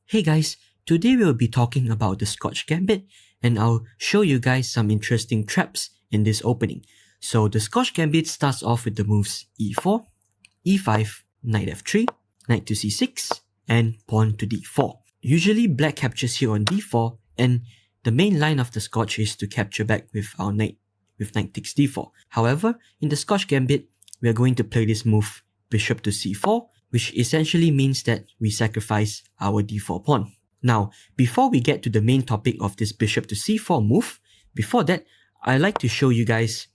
Hey guys, today we'll be talking about the Scotch Gambit and I'll show you guys some interesting traps in this opening. So the Scotch Gambit starts off with the moves e4, e5, knight f3, knight to c6, and pawn to d4. Usually black captures here on d4 and the main line of the Scotch is to capture back with our knight with knight takes d4. However, in the Scotch Gambit, we are going to play this move bishop to c4, which essentially means that we sacrifice our d4 pawn. Now, before we get to the main topic of this bishop to c4 move, before that, I'd like to show you guys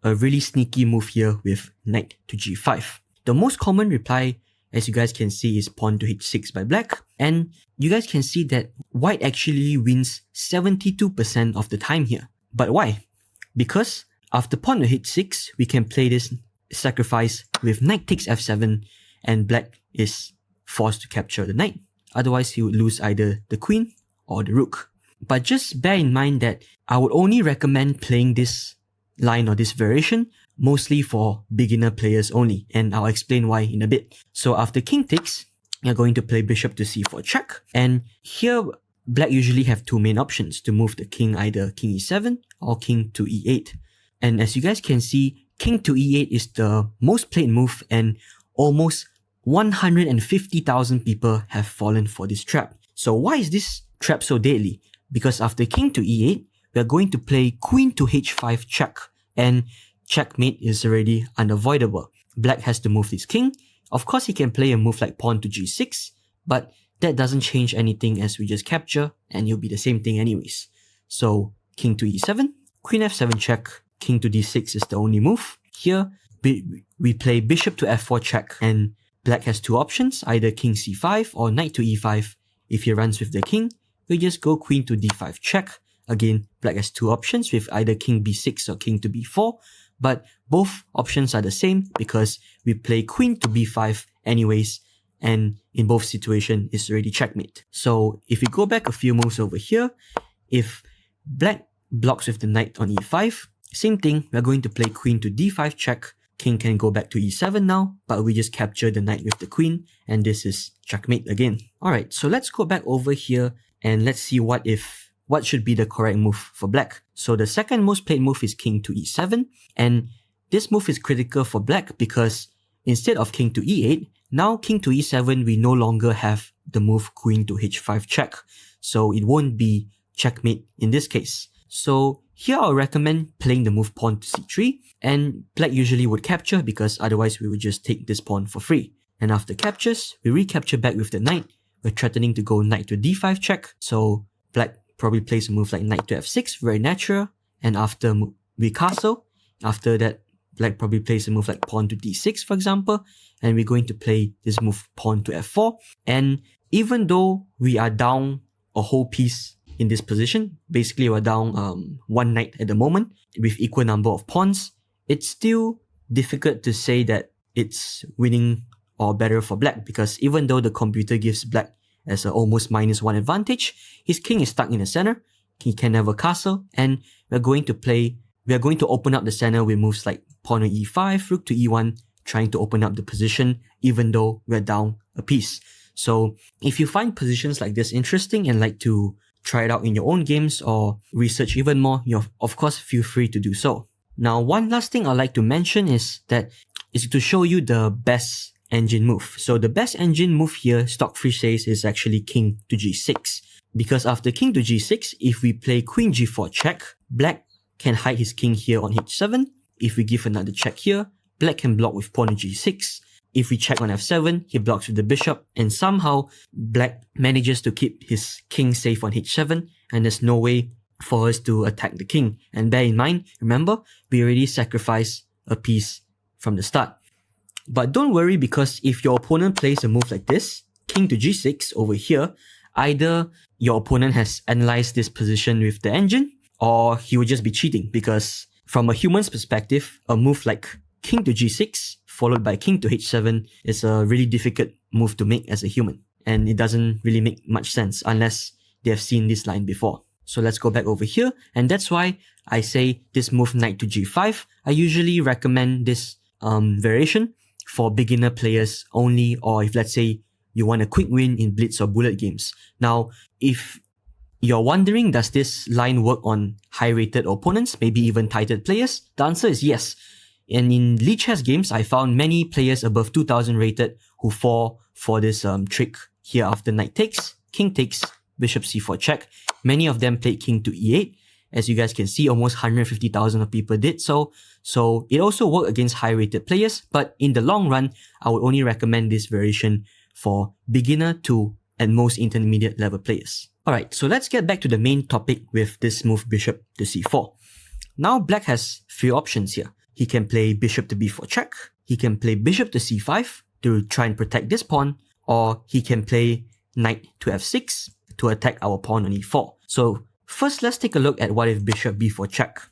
a really sneaky move here with knight to g5. The most common reply, as you guys can see, is pawn to h6 by black, and you guys can see that white actually wins 72% of the time here. But why? Because after pawn to h6, we can play this sacrifice with knight takes f7, and black is forced to capture the knight. Otherwise, he would lose either the queen or the rook. But just bear in mind that I would only recommend playing this line or this variation mostly for beginner players only, and I'll explain why in a bit. So after king takes, you're going to play bishop to c4 check, and here black usually have two main options to move the king, either king e7 or king to e8. And as you guys can see, king to e8 is the most played move, and almost 150,000 people have fallen for this trap. So why is this trap so deadly? Because after king to e8, we are going to play queen to h5 check, and checkmate is already unavoidable. Black has to move his king. Of course, he can play a move like pawn to g6, but that doesn't change anything as we just capture, and it'll be the same thing anyways. So king to e7, queen f7 check, king to d6 is the only move. Here, we play bishop to f4 check, and black has two options, either king c5 or knight to e5. If he runs with the king, we just go queen to d5 check. Again, black has two options with either king b6 or king to b4, but both options are the same because we play queen to b5 anyways, and in both situations it's already checkmate. So if we go back a few moves over here, if black blocks with the knight on e5, same thing, we're going to play queen to d5 check. King can go back to e7 now, but we just capture the knight with the queen, and this is checkmate again. Alright, so let's go back over here and let's see what should be the correct move for black. So the second most played move is king to e7, and this move is critical for black because instead of king to e8, now king to e7 we no longer have the move queen to h5 check, so it won't be checkmate in this case. So here I'll recommend playing the move pawn to c3, and black usually would capture because otherwise we would just take this pawn for free. And after captures, we recapture back with the knight. We're threatening to go knight to d5 check, so black probably plays a move like knight to f6, very natural, and after we castle, after that black probably plays a move like pawn to d6 for example, and we're going to play this move pawn to f4. And even though we are down a whole piece in this position, basically we're down one knight at the moment with equal number of pawns, it's still difficult to say that it's winning or better for black, because even though the computer gives black as a almost -1 advantage, his king is stuck in the center, he can never castle, and we're going to open up the center with moves like pawn to e5, rook to e1, trying to open up the position even though we're down a piece. So if you find positions like this interesting and like to try it out in your own games or research even more, you of course feel free to do so. Now, one last thing I'd like to mention is to show you the best engine move. So the best engine move here, Stockfish says, is actually king to g6. Because after king to g6, if we play queen g4 check, black can hide his king here on h7. If we give another check here, black can block with pawn to g6. If we check on f7, he blocks with the bishop, and somehow black manages to keep his king safe on h7, and there's no way for us to attack the king. And bear in mind, remember, we already sacrificed a piece from the start. But don't worry, because if your opponent plays a move like this, king to g6 over here, either your opponent has analyzed this position with the engine, or he would just be cheating, because from a human's perspective, a move like king to g6 followed by king to h7 is a really difficult move to make as a human, and it doesn't really make much sense unless they have seen this line before. So let's go back over here, and that's why I say this move knight to g5. I usually recommend this variation for beginner players only, or if let's say you want a quick win in blitz or bullet games. Now, if you're wondering, does this line work on high-rated opponents, maybe even tighter players? The answer is yes. And in league chess games, I found many players above 2000 rated who fall for this trick here after knight takes, king takes, bishop c4 check. Many of them played king to e8. As you guys can see, almost 150,000 of people did so. So it also worked against high-rated players, but in the long run, I would only recommend this variation for beginner to at most intermediate level players. Alright, so let's get back to the main topic with this move bishop to c4. Now black has three options here. He can play bishop to b4 check, he can play bishop to c5 to try and protect this pawn, or he can play knight to f6 to attack our pawn on e4. So first, let's take a look at what if bishop b4 check.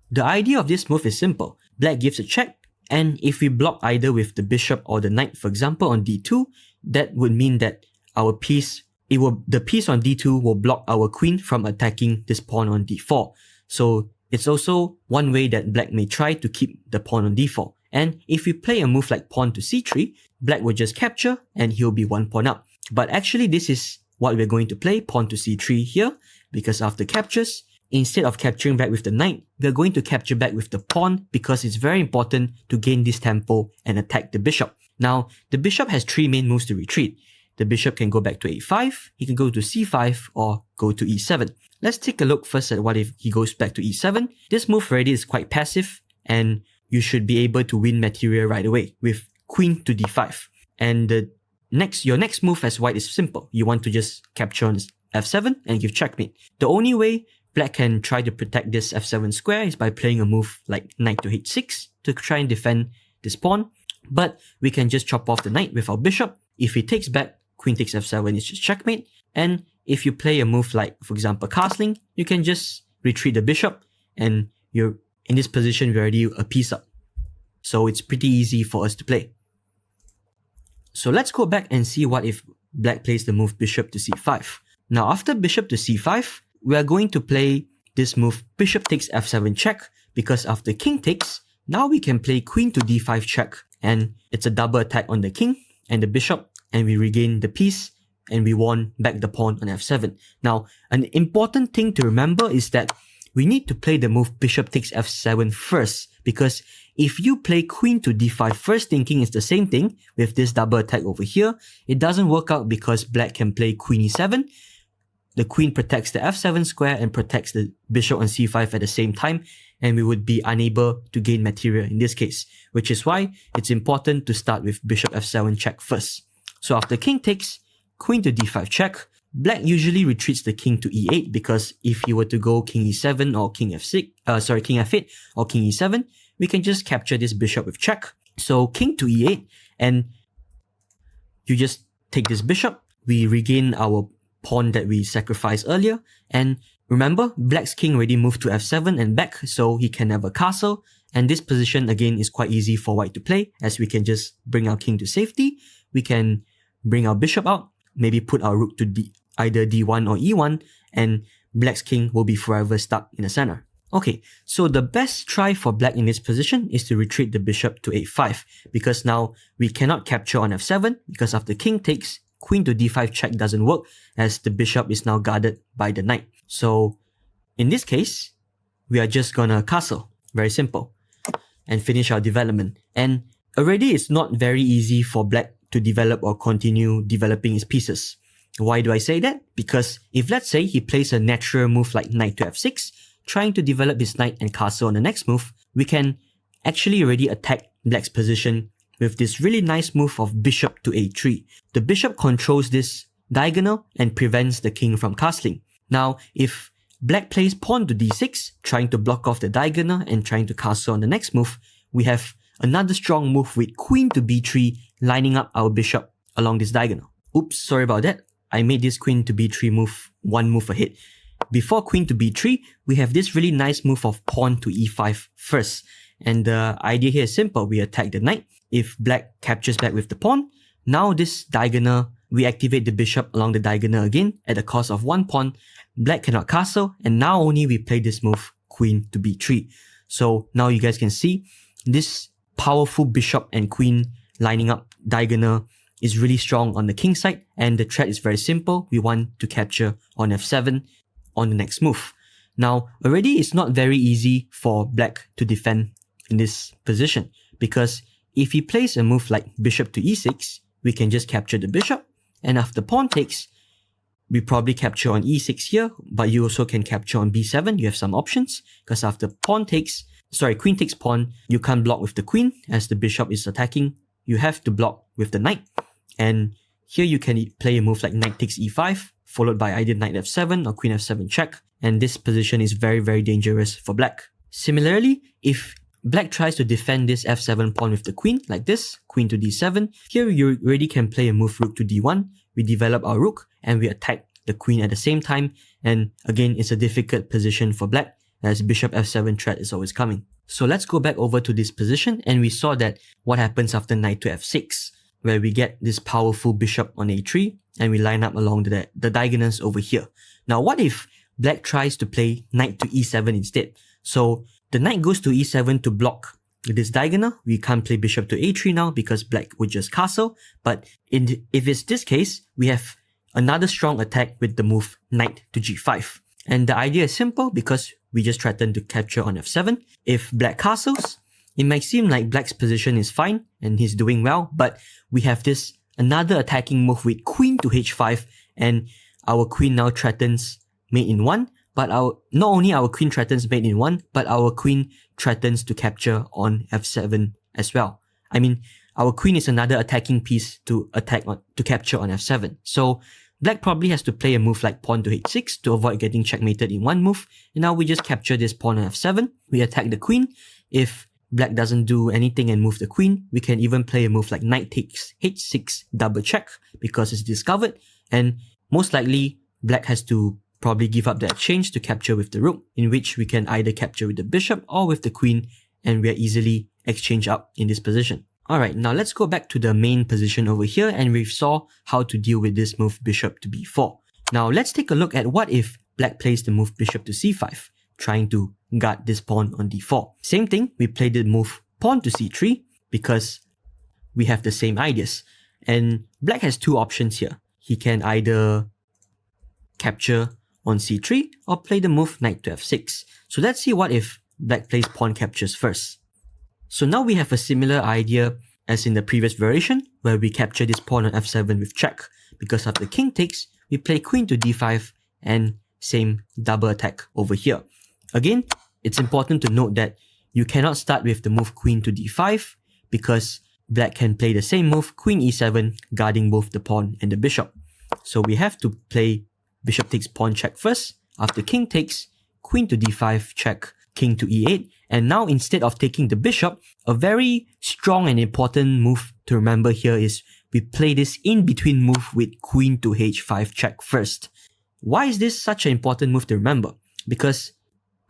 The idea of this move is simple. Black gives a check, and if we block either with the bishop or the knight, for example on d2, that would mean that our piece, the piece on d2 will block our queen from attacking this pawn on d4. So it's also one way that black may try to keep the pawn on d4. And if we play a move like pawn to c3, black will just capture and he'll be one pawn up. But actually this is what we're going to play, pawn to c3 here, because after captures, instead of capturing back with the knight, we're going to capture back with the pawn because it's very important to gain this tempo and attack the bishop. Now, the bishop has three main moves to retreat. The bishop can go back to a5, he can go to c5, or go to e7. Let's take a look first at what if he goes back to e7. This move already is quite passive, and you should be able to win material right away with queen to d5. And your next move as white is simple. You want to just capture on f7 and give checkmate. The only way black can try to protect this f7 square is by playing a move like knight to h6 to try and defend this pawn. But we can just chop off the knight with our bishop. If he takes back, queen takes f7 is just checkmate. And if you play a move like, for example, castling, you can just retreat the bishop and you're in this position, we're already a piece up. So it's pretty easy for us to play. So let's go back and see what if black plays the move bishop to c5. Now after bishop to c5, we are going to play this move bishop takes f7 check, because after king takes, now we can play queen to d5 check, and it's a double attack on the king and the bishop, and we regain the piece and we won back the pawn on f7. Now, an important thing to remember is that we need to play the move bishop takes f7 first, because if you play queen to d5 first thinking it's the same thing with this double attack over here, it doesn't work out because black can play queen e7. The queen protects the f7 square and protects the bishop on c5 at the same time, and we would be unable to gain material in this case, which is why it's important to start with bishop f7 check first. So after king takes, queen to d5 check, black usually retreats the king to e8, because if he were to go king e7 or king f8 or king e7, we can just capture this bishop with check. So king to e8, and you just take this bishop, we regain our pawn that we sacrificed earlier, and remember, black's king already moved to f7 and back, so he can have a castle, and this position again is quite easy for white to play, as we can just bring our king to safety, we can bring our bishop out, maybe put our rook to either d1 or e1, and black's king will be forever stuck in the center. Okay, so the best try for black in this position is to retreat the bishop to a5, because now we cannot capture on f7, because after king takes, queen to d5 check doesn't work, as the bishop is now guarded by the knight. So in this case, we are just gonna castle, very simple, and finish our development. And already it's not very easy for black to develop or continue developing his pieces. Why do I say that? Because if let's say he plays a natural move like knight to f6, trying to develop his knight and castle on the next move, we can actually already attack black's position with this really nice move of bishop to a3. The bishop controls this diagonal and prevents the king from castling. Now, if black plays pawn to d6, trying to block off the diagonal and trying to castle on the next move, we have another strong move with queen to b3, lining up our bishop along this diagonal. Oops, sorry about that. I made this queen to b3 move one move ahead. Before queen to b3, we have this really nice move of pawn to e5 first. And the idea here is simple. We attack the knight. If black captures back with the pawn, now this diagonal, we activate the bishop along the diagonal again at the cost of one pawn. Black cannot castle, and now only we play this move, queen to b3. So now you guys can see this powerful bishop and queen lining up diagonal is really strong on the king side, and the threat is very simple. We want to capture on f7 on the next move. Now, already it's not very easy for black to defend in this position, because if he plays a move like bishop to e6, we can just capture the bishop, and after pawn takes, we probably capture on e6 here, but you also can capture on b7. You have some options, because after queen takes pawn, you can't block with the queen as the bishop is attacking. You have to block with the knight. And here you can play a move like knight takes e5, followed by either knight f7 or queen f7 check. And this position is very, very dangerous for black. Similarly, if black tries to defend this f7 pawn with the queen, like this, queen to d7, here you already can play a move rook to d1. We develop our rook and we attack the queen at the same time. And again, it's a difficult position for black as bishop f7 threat is always coming. So let's go back over to this position, and we saw that what happens after knight to f6, where we get this powerful bishop on a3 and we line up along the diagonals over here. Now, what if black tries to play knight to e7 instead? So the knight goes to e7 to block this diagonal. We can't play bishop to a3 now because black would just castle. But if it's this case, we have another strong attack with the move knight to g5. And the idea is simple because we just threaten to capture on f7. If black castles, it might seem like black's position is fine and he's doing well, but we have this another attacking move with queen to h5, and our queen now threatens mate in 1, but not only our queen threatens mate in 1, but our queen threatens to capture on f7 as well. I mean, our queen is another attacking piece to capture on f7. So black probably has to play a move like pawn to h6 to avoid getting checkmated in one move. And now we just capture this pawn on f7. We attack the queen. If black doesn't do anything and move the queen, we can even play a move like knight takes h6 double check because it's discovered. And most likely, black has to probably give up the exchange to capture with the rook, in which we can either capture with the bishop or with the queen, and we are easily exchange up in this position. Alright, now let's go back to the main position over here, and we saw how to deal with this move bishop to b4. Now let's take a look at what if black plays the move bishop to c5, trying to guard this pawn on d4. Same thing, we play the move pawn to c3 because we have the same ideas. And black has two options here. He can either capture on c3 or play the move knight to f6. So let's see what if black plays pawn captures first. So now we have a similar idea as in the previous variation, where we capture this pawn on f7 with check. Because after king takes, we play queen to d5 and same double attack over here. Again, it's important to note that you cannot start with the move queen to d5 because black can play the same move queen e7, guarding both the pawn and the bishop. So we have to play bishop takes pawn check first. After king takes, queen to d5 check, king to e8. And now instead of taking the bishop, a very strong and important move to remember here is we play this in-between move with queen to h5 check first. Why is this such an important move to remember? Because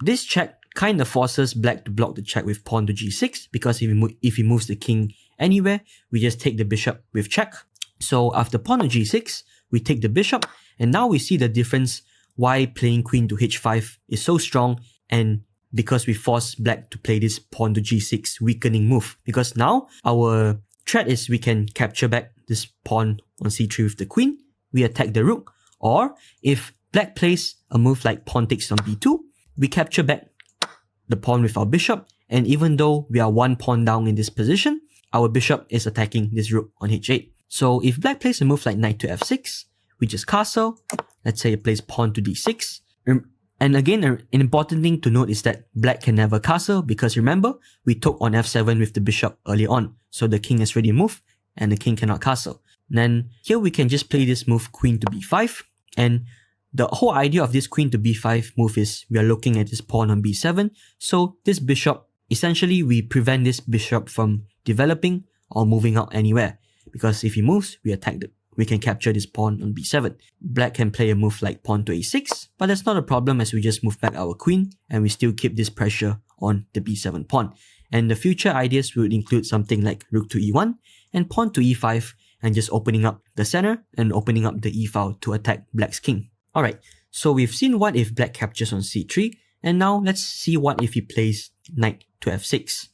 this check kind of forces black to block the check with pawn to g6, because if he moves the king anywhere, we just take the bishop with check. So after pawn to g6, we take the bishop, and now we see the difference why playing queen to h5 is so strong, and because we force black to play this pawn to g6 weakening move. Because now our threat is we can capture back this pawn on c3 with the queen, we attack the rook, or if black plays a move like pawn takes on b2, we capture back the pawn with our bishop, and even though we are one pawn down in this position, our bishop is attacking this rook on h8. So if black plays a move like knight to f6, we just castle. Let's say it plays pawn to d6. And again, an important thing to note is that black can never castle because remember, we took on f7 with the bishop early on. So the king has already moved and the king cannot castle. Then here we can just play this move queen to b5. And the whole idea of this queen to b5 move is we are looking at this pawn on b7. So this bishop, essentially we prevent this bishop from developing or moving out anywhere. Because if he moves, we can capture this pawn on b7. Black can play a move like pawn to a6, but that's not a problem as we just move back our queen and we still keep this pressure on the b7 pawn. And the future ideas would include something like rook to e1 and pawn to e5 and just opening up the center and opening up the e-file to attack black's king. Alright, so we've seen what if black captures on c3, and now let's see what if he plays knight to f6.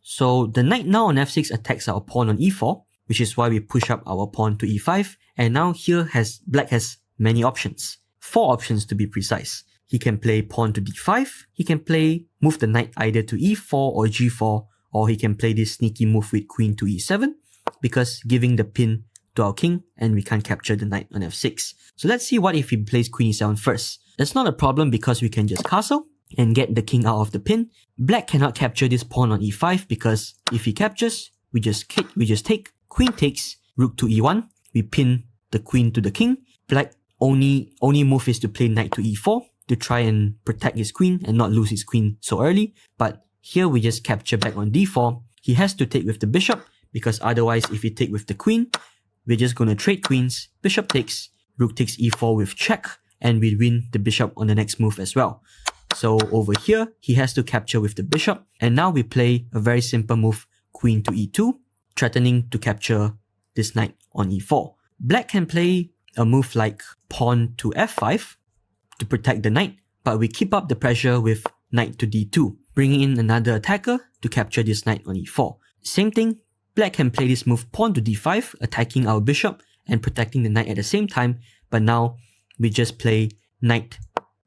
So the knight now on f6 attacks our pawn on e4, which is why we push up our pawn to e5. And now here black has many options. 4 options to be precise. He can play pawn to d5, he can move the knight either to e4 or g4, or he can play this sneaky move with queen to e7, because giving the pin to our king and we can't capture the knight on f6. So let's see what if he plays queen e7 first. That's not a problem because we can just castle and get the king out of the pin. Black cannot capture this pawn on e5 because if he captures, we just take, queen takes, rook to e1, we pin the queen to the king. Black only move is to play knight to e4 to try and protect his queen and not lose his queen so early. But here we just capture back on d4. He has to take with the bishop because otherwise if we take with the queen, we're just going to trade queens. Bishop takes, rook takes e4 with check, and we win the bishop on the next move as well. So over here, he has to capture with the bishop, and now we play a very simple move, queen to e2, threatening to capture this knight on e4. Black can play a move like pawn to f5 to protect the knight, but we keep up the pressure with knight to d2, bringing in another attacker to capture this knight on e4. Same thing, black can play this move pawn to d5, attacking our bishop and protecting the knight at the same time, but now we just play knight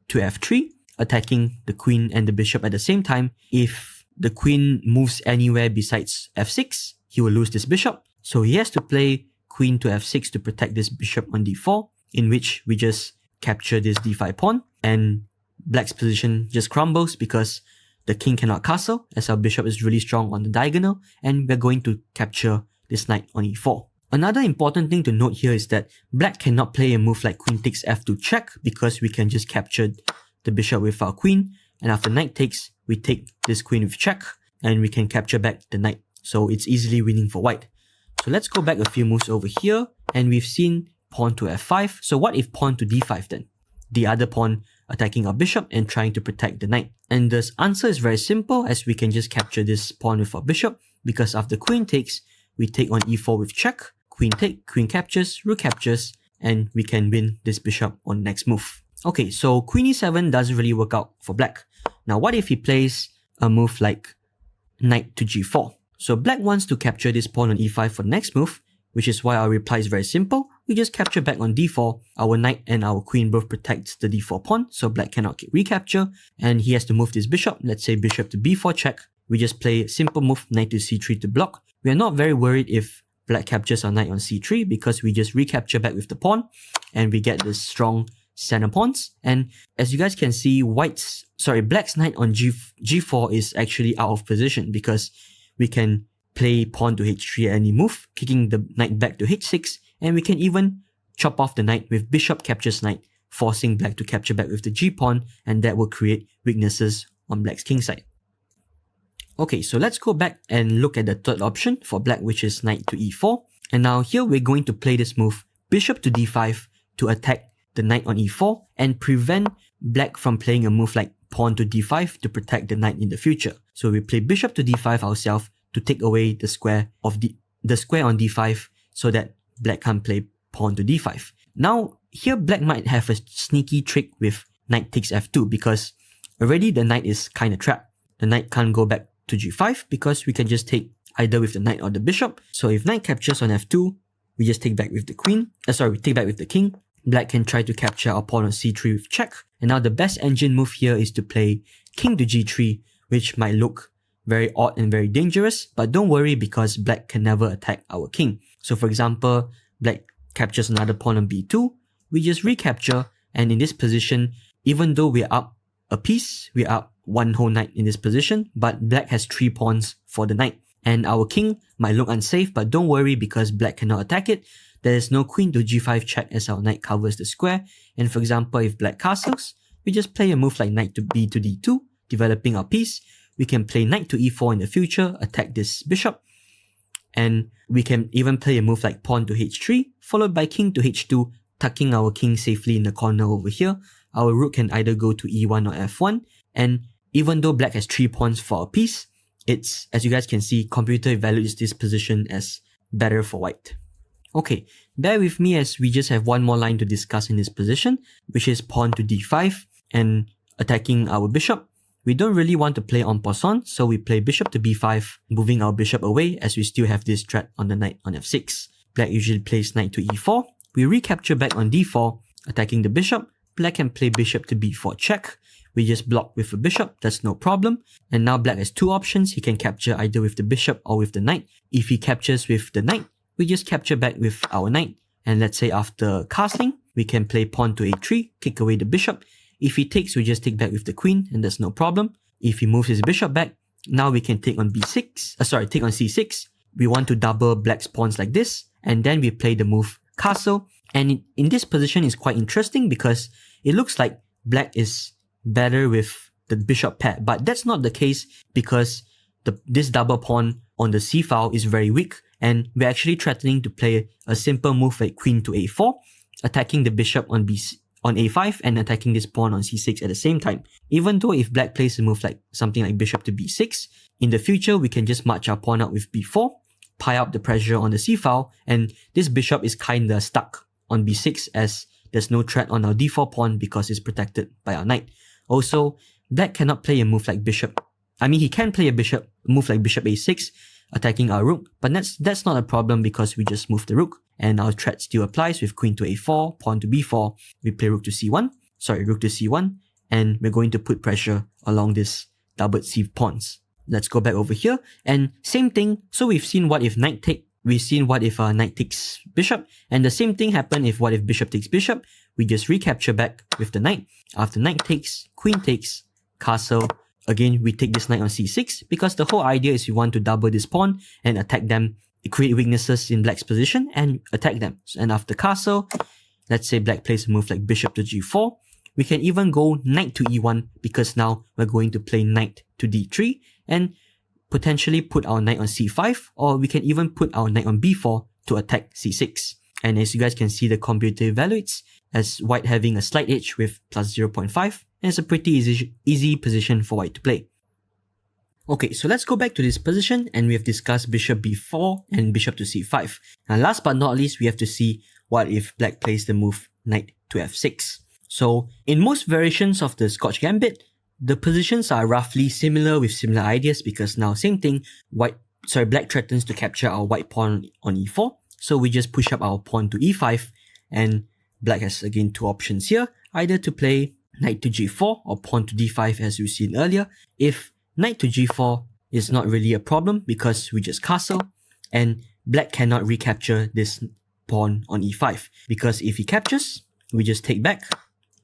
to f3, attacking the queen and the bishop at the same time. If the queen moves anywhere besides f6, he will lose this bishop. So he has to play queen to f6 to protect this bishop on d4, in which we just capture this d5 pawn, and black's position just crumbles because the king cannot castle as our bishop is really strong on the diagonal, and we're going to capture this knight on e4. Another important thing to note here is that black cannot play a move like queen takes f2 check because we can just capture the bishop with our queen, and after knight takes, we take this queen with check and we can capture back the knight. So it's easily winning for white. So let's go back a few moves over here, and we've seen pawn to f5. So what if pawn to d5 then? The other pawn attacking our bishop and trying to protect the knight. And the answer is very simple, as we can just capture this pawn with our bishop, because after queen takes, we take on e4 with check, queen take, queen captures, rook captures, and we can win this bishop on the next move. Okay, so queen e7 doesn't really work out for black. Now what if he plays a move like knight to g4? So black wants to capture this pawn on e5 for the next move, which is why our reply is very simple. We just capture back on d4. Our knight and our queen both protect the d4 pawn, so black cannot recapture, and he has to move this bishop. Let's say bishop to b4 check. We just play a simple move, knight to c3 to block. We are not very worried if black captures our knight on c3 because we just recapture back with the pawn and we get this strong center pawns. And as you guys can see, black's knight on g4 is actually out of position because we can play pawn to h3 at any move, kicking the knight back to h6, and we can even chop off the knight with bishop captures knight, forcing black to capture back with the g-pawn, and that will create weaknesses on black's king side. Okay, so let's go back and look at the third option for black, which is knight to e4. And now here we're going to play this move, bishop to d5, to attack the knight on e4 and prevent black from playing a move like pawn to d5 to protect the knight in the future. So we play bishop to d5 ourselves to take away the square of the square on d5 so that black can't play pawn to d5. Now here black might have a sneaky trick with knight takes f2 because already the knight is kind of trapped. The knight can't go back to g5 because we can just take either with the knight or the bishop. So if knight captures on f2, we just take back with the queen. We take back with the king. Black can try to capture our pawn on c3 with check. And now the best engine move here is to play king to g3, which might look very odd and very dangerous, but don't worry because black can never attack our king. So for example, black captures another pawn on b2, we just recapture, and in this position, even though we're up a piece, we're up one whole knight in this position, but black has 3 pawns for the knight. And our king might look unsafe, but don't worry because black cannot attack it. There is no queen to g5 check as our knight covers the square, and for example, if black castles, we just play a move like knight to b to d2, developing our piece. We can play knight to e4 in the future, attack this bishop, and we can even play a move like pawn to h3, followed by king to h2, tucking our king safely in the corner over here. Our rook can either go to e1 or f1, and even though black has 3 pawns for a piece, it's, as you guys can see, computer evaluates this position as better for white. Okay, bear with me as we just have one more line to discuss in this position, which is pawn to d5 and attacking our bishop. We don't really want to play en passant, so we play bishop to b5, moving our bishop away as we still have this threat on the knight on f6. Black usually plays knight to e4. We recapture back on d4, attacking the bishop. Black can play bishop to b4 check. We just block with a bishop, that's no problem. And now black has two options. He can capture either with the bishop or with the knight. If he captures with the knight, we just capture back with our knight. And let's say after castling, we can play pawn to a3, kick away the bishop. If he takes, we just take back with the queen, and that's no problem. If he moves his bishop back, now we can take on take on c6. We want to double black's pawns like this, and then we play the move castle. And in this position is quite interesting because it looks like black is better with the bishop pair, but that's not the case because this double pawn on the c file is very weak, and we're actually threatening to play a simple move like queen to a4, attacking the bishop on a5 and attacking this pawn on c6 at the same time. Even though if black plays a move like something like bishop to b6, in the future we can just march our pawn out with b4, pile up the pressure on the c file, and this bishop is kinda stuck on b6 as there's no threat on our d4 pawn because it's protected by our knight. Also, black cannot play a move like he can play a move like bishop a6, attacking our rook, but that's not a problem because we just move the rook, and our threat still applies with queen to a4, pawn to b4, we play rook to c1, and we're going to put pressure along this doubled c pawns. Let's go back over here, and same thing, so we've seen what if knight takes bishop, and the same thing happened if bishop takes bishop. We just recapture back with the knight. After knight takes, queen takes, castle. Again, we take this knight on c6 because the whole idea is we want to double this pawn and attack them, create weaknesses in black's position and attack them. And after castle, let's say black plays a move like bishop to g4. We can even go knight to e1 because now we're going to play knight to d3 and potentially put our knight on c5, or we can even put our knight on b4 to attack c6. And as you guys can see, the computer evaluates as white having a slight edge with plus 0.5, and it's a pretty easy position for white to play. Okay, so let's go back to this position, and we have discussed bishop b4 and bishop to c5. Now last but not least, we have to see what if black plays the move knight to f6. So in most variations of the Scotch Gambit, the positions are roughly similar with similar ideas because now same thing, black threatens to capture our white pawn on e4. So we just push up our pawn to e5, and black has again two options here, either to play knight to g4 or pawn to d5 as we've seen earlier. If knight to g4 is not really a problem because we just castle, and black cannot recapture this pawn on e5 because if he captures, we just take back,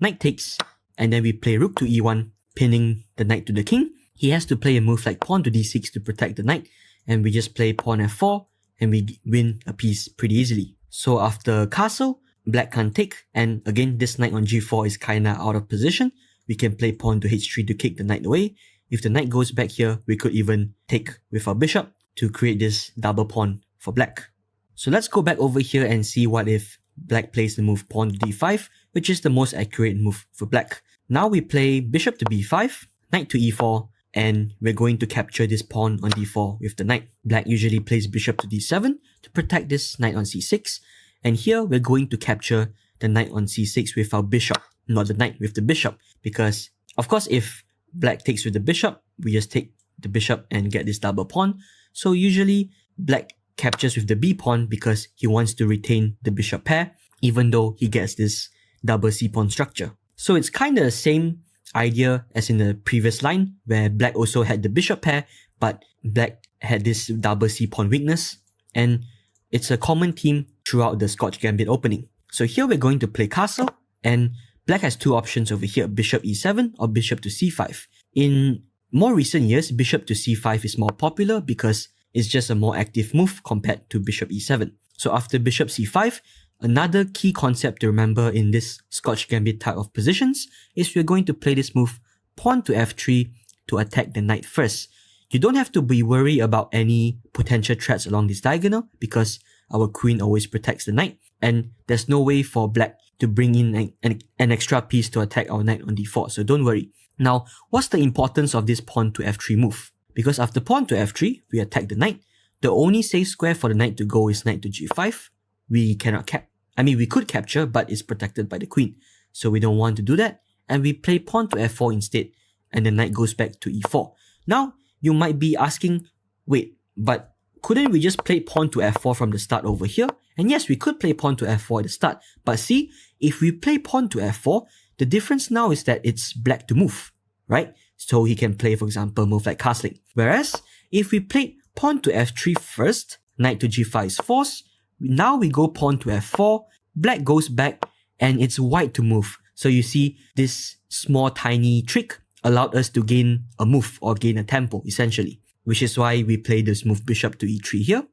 knight takes, and then we play rook to e1, pinning the knight to the king. He has to play a move like pawn to d6 to protect the knight, and we just play pawn f4 and we win a piece pretty easily. So after castle, black can't take, and again this knight on g4 is kinda out of position. We can play pawn to h3 to kick the knight away. If the knight goes back here, we could even take with our bishop to create this double pawn for black. So let's go back over here and see what if black plays the move pawn to d5, which is the most accurate move for black. Now we play bishop to b5, knight to e4, and we're going to capture this pawn on d4 with the knight. Black usually plays bishop to d7 to protect this knight on c6, and here we're going to capture the knight on c6 with our bishop, not the knight, with the bishop, because of course if black takes with the bishop, we just take the bishop and get this double pawn. So usually black captures with the b pawn because he wants to retain the bishop pair, even though he gets this double c pawn structure. So it's kind of the same idea as in the previous line where black also had the bishop pair, but black had this double c pawn weakness, and it's a common theme throughout the Scotch Gambit opening. So here we're going to play castle, and black has two options over here, bishop e7 or bishop to c5. In more recent years, bishop to c5 is more popular because it's just a more active move compared to bishop e7. So after bishop c5, another key concept to remember in this Scotch Gambit type of positions is we're going to play this move pawn to f3 to attack the knight first. You don't have to be worried about any potential threats along this diagonal because our queen always protects the knight, and there's no way for black to bring in an extra piece to attack our knight on d4, so don't worry. Now, what's the importance of this pawn to f3 move? Because after pawn to f3, we attack the knight. The only safe square for the knight to go is knight to g5. We cannot we could capture, but it's protected by the queen, so we don't want to do that, and we play pawn to f4 instead. and the knight goes back to e4. Now, you might be asking, wait, but couldn't we just play pawn to f4 from the start over here? And yes, we could play pawn to f4 at the start. But see, if we play pawn to f4, the difference now is that it's black to move, right? So he can play, for example, move like castling. Whereas, if we played pawn to f3 first, knight to g5 is forced, now we go pawn to f4, black goes back, and it's white to move. So you see, this small tiny trick allowed us to gain a move or gain a tempo, essentially. Which is why we play this move bishop to e3 here.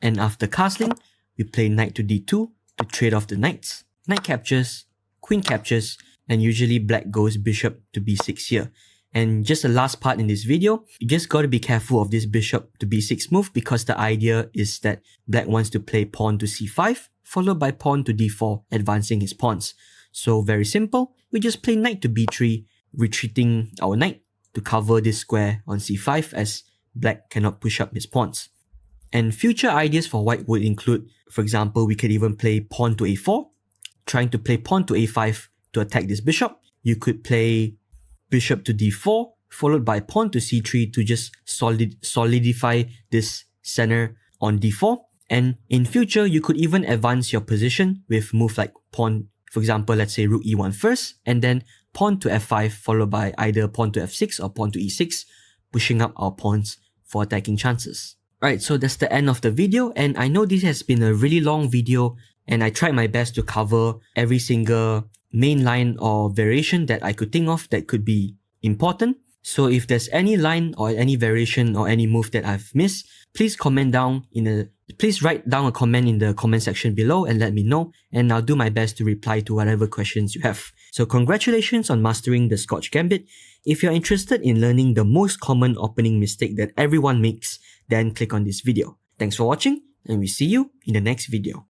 And after castling, we play knight to d2 to trade off the knights. Knight captures, queen captures, and usually black goes bishop to b6 here. And just the last part in this video, you just gotta be careful of this bishop to b6 move because the idea is that black wants to play pawn to c5, followed by pawn to d4, advancing his pawns. So very simple, we just play knight to b3, retreating our knight to cover this square on c5 as black cannot push up his pawns. And future ideas for white would include, for example, we could even play pawn to a4, trying to play pawn to a5 to attack this bishop. You could play bishop to d4, followed by pawn to c3 to just solidify this center on d4. And in future, you could even advance your position with move like pawn, for example, let's say rook e1 first, and then pawn to f5 followed by either pawn to f6 or pawn to e6, pushing up our pawns for attacking chances. Alright, so that's the end of the video, and I know this has been a really long video and I tried my best to cover every single main line or variation that I could think of that could be important. So if there's any line or any variation or any move that I've missed, please write down a comment in the comment section below and let me know, and I'll do my best to reply to whatever questions you have. So congratulations on mastering the Scotch Gambit. If you're interested in learning the most common opening mistake that everyone makes, then click on this video. Thanks for watching, and we see you in the next video.